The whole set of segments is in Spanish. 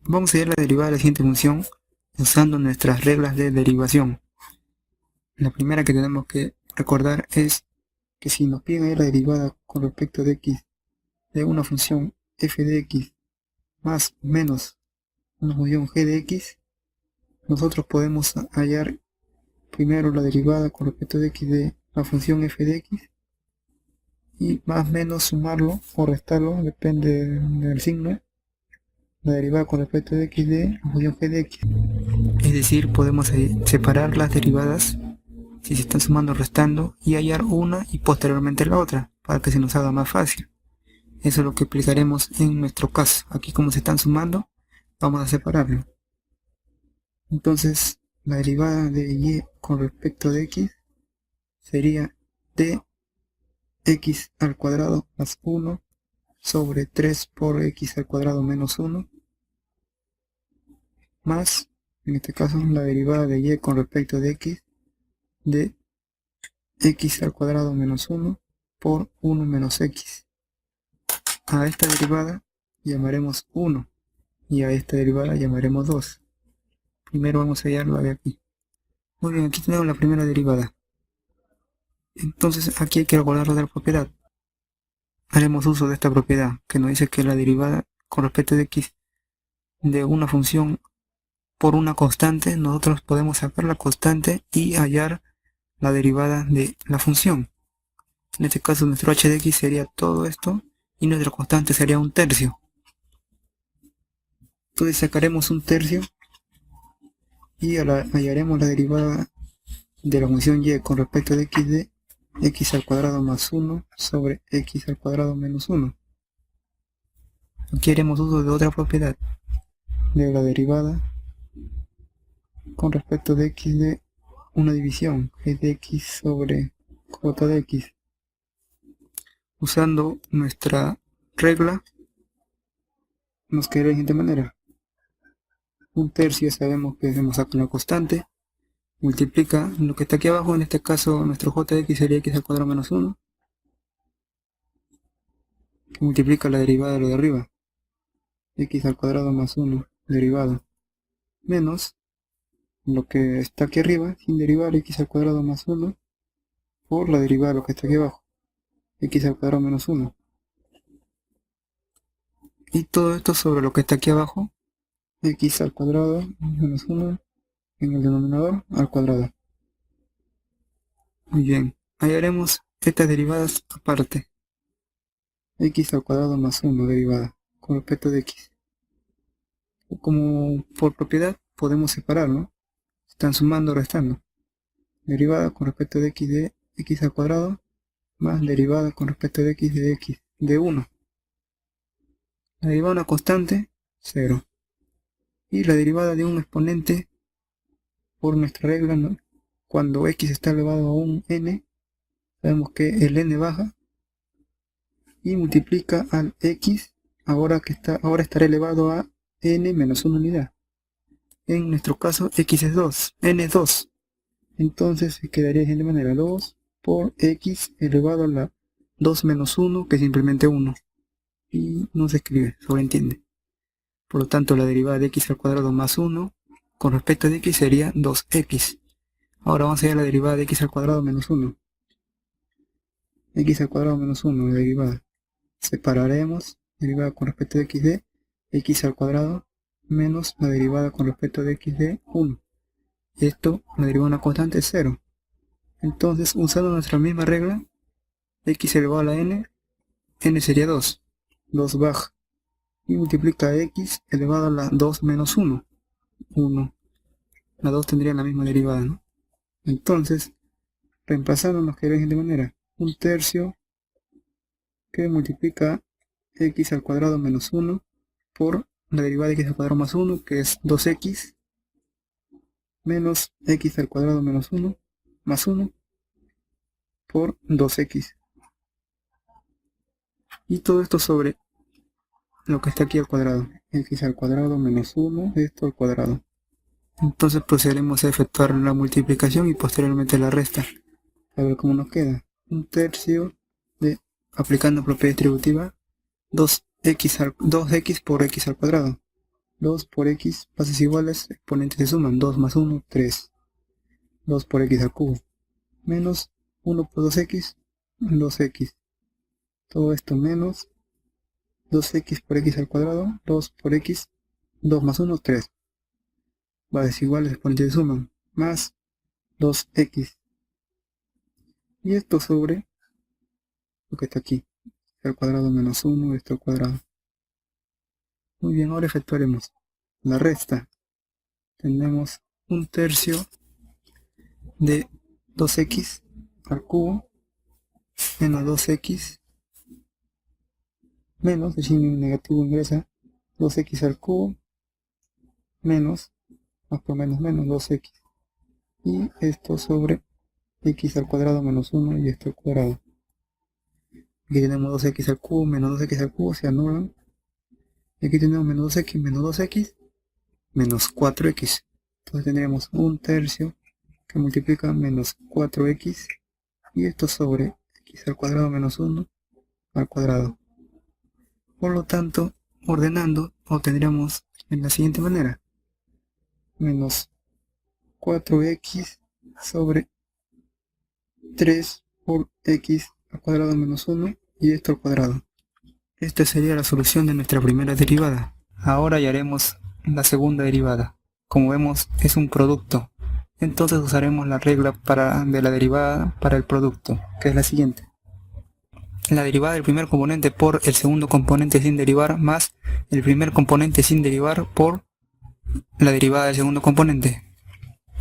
Vamos a hallar la derivada de la siguiente función usando nuestras reglas de derivación. La primera que tenemos que recordar es que si nos piden hallar la derivada con respecto de x de una función f de x más o menos una función g de x, nosotros podemos hallar primero la derivada con respecto de x de la función f de x y más o menos sumarlo o restarlo, depende del signo, la derivada con respecto de x de la función g de x. Es decir, podemos separar las derivadas si se están sumando o restando y hallar una y posteriormente la otra para que se nos haga más fácil. Eso es lo que aplicaremos en nuestro caso. Aquí como se están sumando, vamos a separarlo. Entonces, la derivada de y con respecto de x sería de x al cuadrado más 1 sobre 3 por x al cuadrado menos 1 más, en este caso, la derivada de y con respecto de x de x al cuadrado menos 1 por 1 menos x. A esta derivada llamaremos 1 y a esta derivada llamaremos 2. Primero vamos a hallarlo de aquí. Muy bien, aquí tenemos la primera derivada. Entonces aquí hay que recordar otra propiedad. Haremos uso de esta propiedad que nos dice que la derivada con respecto de x de una función por una constante, nosotros podemos sacar la constante y hallar la derivada de la función. En este caso nuestro h de x sería todo esto y nuestra constante sería 1/3. Entonces sacaremos 1/3 y hallaremos la derivada de la función y con respecto de x de x al cuadrado más 1 sobre x al cuadrado menos 1. Aquí haremos uso de otra propiedad de la derivada con respecto de x de una división, g de x sobre j de x. Usando nuestra regla nos queda de la siguiente manera. 1/3 sabemos que hacemos sacar la constante, multiplica lo que está aquí abajo, en este caso nuestro j de x sería x al cuadrado menos 1, que multiplica la derivada de lo de arriba, x al cuadrado más 1 derivada, menos lo que está aquí arriba, sin derivar, x al cuadrado más 1, por la derivada de lo que está aquí abajo, x al cuadrado menos 1. Y todo esto sobre lo que está aquí abajo, x al cuadrado menos 1 en el denominador al cuadrado. Muy bien, hallaremos estas derivadas aparte. X al cuadrado más 1 derivada con respecto de x. Como por propiedad podemos separarlo. Están sumando o restando. Derivada con respecto de x al cuadrado más derivada con respecto de x de 1. La derivada de una constante, 0. Y la derivada de un exponente por nuestra regla, ¿no? Cuando x está elevado a un n, sabemos que el n baja y multiplica al x, ahora estará elevado a n menos 1 unidad. En nuestro caso x es 2, n es 2. Entonces quedaría de esta manera 2 por x elevado a la 2 menos 1, que es simplemente 1. Y no se escribe, sobreentiende. Por lo tanto, la derivada de x al cuadrado más 1 con respecto de x sería 2x. Ahora vamos a hallar la derivada de x al cuadrado menos 1. X al cuadrado menos 1, la derivada. Separaremos derivada con respecto de x de x al cuadrado menos la derivada con respecto de x de 1. Esto, la derivada de una constante es 0. Entonces, usando nuestra misma regla, x elevado a la n sería 2. 2 baja. Y multiplica x elevado a la 2 menos 1. 1. La 2 tendría la misma derivada, ¿no? Entonces, reemplazando nos queda de esta manera. 1/3 que multiplica x al cuadrado menos 1 por la derivada de x al cuadrado más 1, que es 2x, menos x al cuadrado menos 1, más 1, por 2x. Y todo esto sobre lo que está aquí al cuadrado, x al cuadrado menos 1, esto al cuadrado. Entonces procederemos a efectuar la multiplicación y posteriormente la resta. A ver cómo nos queda. 1/3 de, aplicando propiedad distributiva, 2x por x al cuadrado, 2 por x, bases iguales, exponentes se suman, 2 más 1, 3. 2 por x al cubo, menos 1 por 2x, 2x. Todo esto menos 2x por x al cuadrado, 2 por x, 2 más 1, 3. Bases iguales, exponentes se suman, más 2x. Y esto sobre lo que está aquí, al cuadrado menos 1, esto al cuadrado. Muy bien, ahora efectuaremos la resta. Tenemos 1/3 de 2x al cubo menos 2x menos, el signo negativo ingresa, 2x al cubo menos, más por menos, 2x. Y esto sobre x al cuadrado menos 1 y esto al cuadrado. Aquí tenemos 2x al cubo menos 2x al cubo, se anulan. Y aquí tenemos menos 2x menos 4x. Entonces tendremos 1/3 que multiplica menos 4x y esto sobre x al cuadrado menos 1 al cuadrado. Por lo tanto, ordenando, obtendremos en la siguiente manera. Menos 4x sobre 3 por x al cuadrado menos 1 y esto al cuadrado. Esta sería la solución de nuestra primera derivada. Ahora ya haremos la segunda derivada. Como vemos, es un producto. Entonces usaremos la regla de la derivada para el producto, que es la siguiente. La derivada del primer componente por el segundo componente sin derivar más el primer componente sin derivar por la derivada del segundo componente.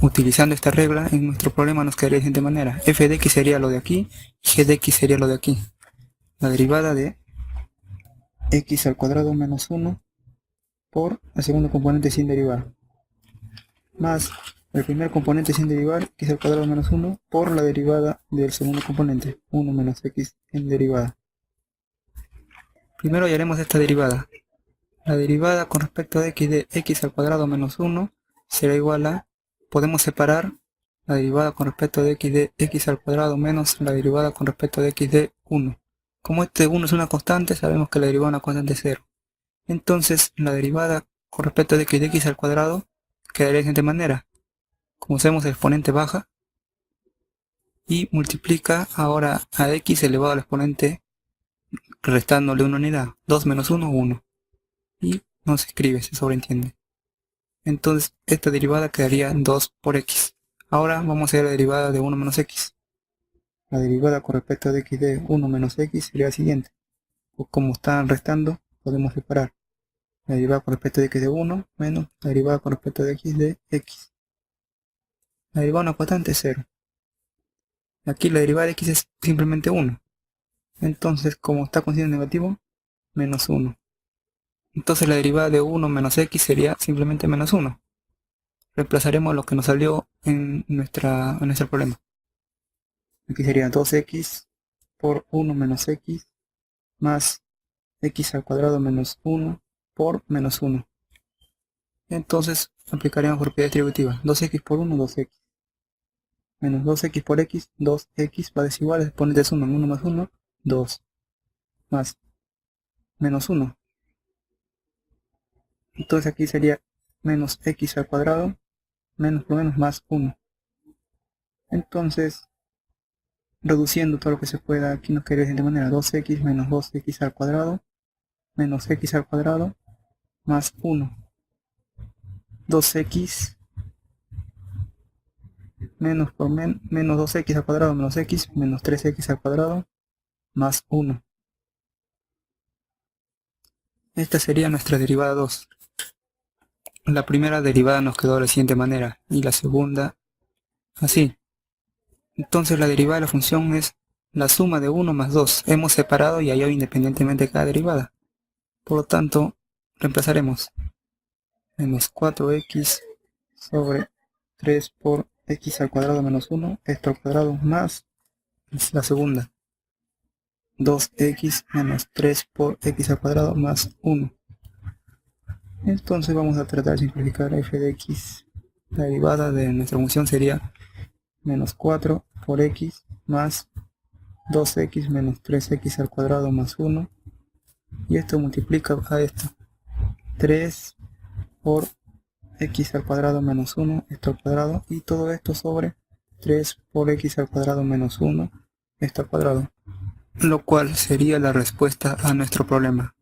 Utilizando esta regla, en nuestro problema nos quedaría de la siguiente manera. F de x sería lo de aquí y g de x sería lo de aquí. La derivada de x al cuadrado menos 1 por el segundo componente sin derivar más el primer componente sin derivar, x al cuadrado menos 1 por la derivada del segundo componente, 1 menos x en derivada. Primero hallaremos esta derivada. La derivada con respecto a x de x al cuadrado menos 1 será igual a, podemos separar la derivada con respecto de x de x al cuadrado menos la derivada con respecto de x de 1. Como este 1 es una constante, sabemos que la derivada de una constante es 0. Entonces, la derivada con respecto de x al cuadrado quedaría de la siguiente manera. Como sabemos, el exponente baja y multiplica ahora a x elevado al exponente restándole una unidad. 2 menos 1, 1. Y no se escribe, se sobreentiende. Entonces, esta derivada quedaría 2 por x. Ahora vamos a ver la derivada de 1 menos x. La derivada con respecto de x de 1 menos x sería la siguiente. Pues como están restando, podemos separar la derivada con respecto de x de 1 menos la derivada con respecto de x de x. La derivada de una constante es 0. Aquí la derivada de x es simplemente 1. Entonces, como está con signo negativo, menos 1. Entonces la derivada de 1 menos x sería simplemente menos 1. Reemplazaremos lo que nos salió en nuestro problema. Aquí sería 2x por 1 menos x más x al cuadrado menos 1 por menos 1. Entonces aplicaremos propiedad distributiva. 2x por 1, 2x. Menos 2x por x, 2x, va desiguales, exponentes suman 1 más 1, 2. Más menos 1. Entonces aquí sería menos x al cuadrado, menos por menos más 1. Entonces, reduciendo todo lo que se pueda, aquí nos quedaría de esta manera. 2x menos 2x al cuadrado, menos x al cuadrado, más 1. 2x menos por menos 2x al cuadrado menos x, menos 3x al cuadrado, más 1. Esta sería nuestra derivada 2. La primera derivada nos quedó de la siguiente manera, y la segunda así. Entonces la derivada de la función es la suma de 1 más 2. Hemos separado y hallado independientemente cada derivada. Por lo tanto, reemplazaremos menos 4x sobre 3 por x al cuadrado menos 1, esto al cuadrado más la segunda. 2x menos 3 por x al cuadrado más 1. Entonces vamos a tratar de simplificar f de x. La derivada de nuestra función sería menos 4 por x más 2x menos 3x al cuadrado más 1. Y esto multiplica a esto. 3 por x al cuadrado menos 1, esto al cuadrado, y todo esto sobre 3 por x al cuadrado menos 1, esto al cuadrado, lo cual sería la respuesta a nuestro problema.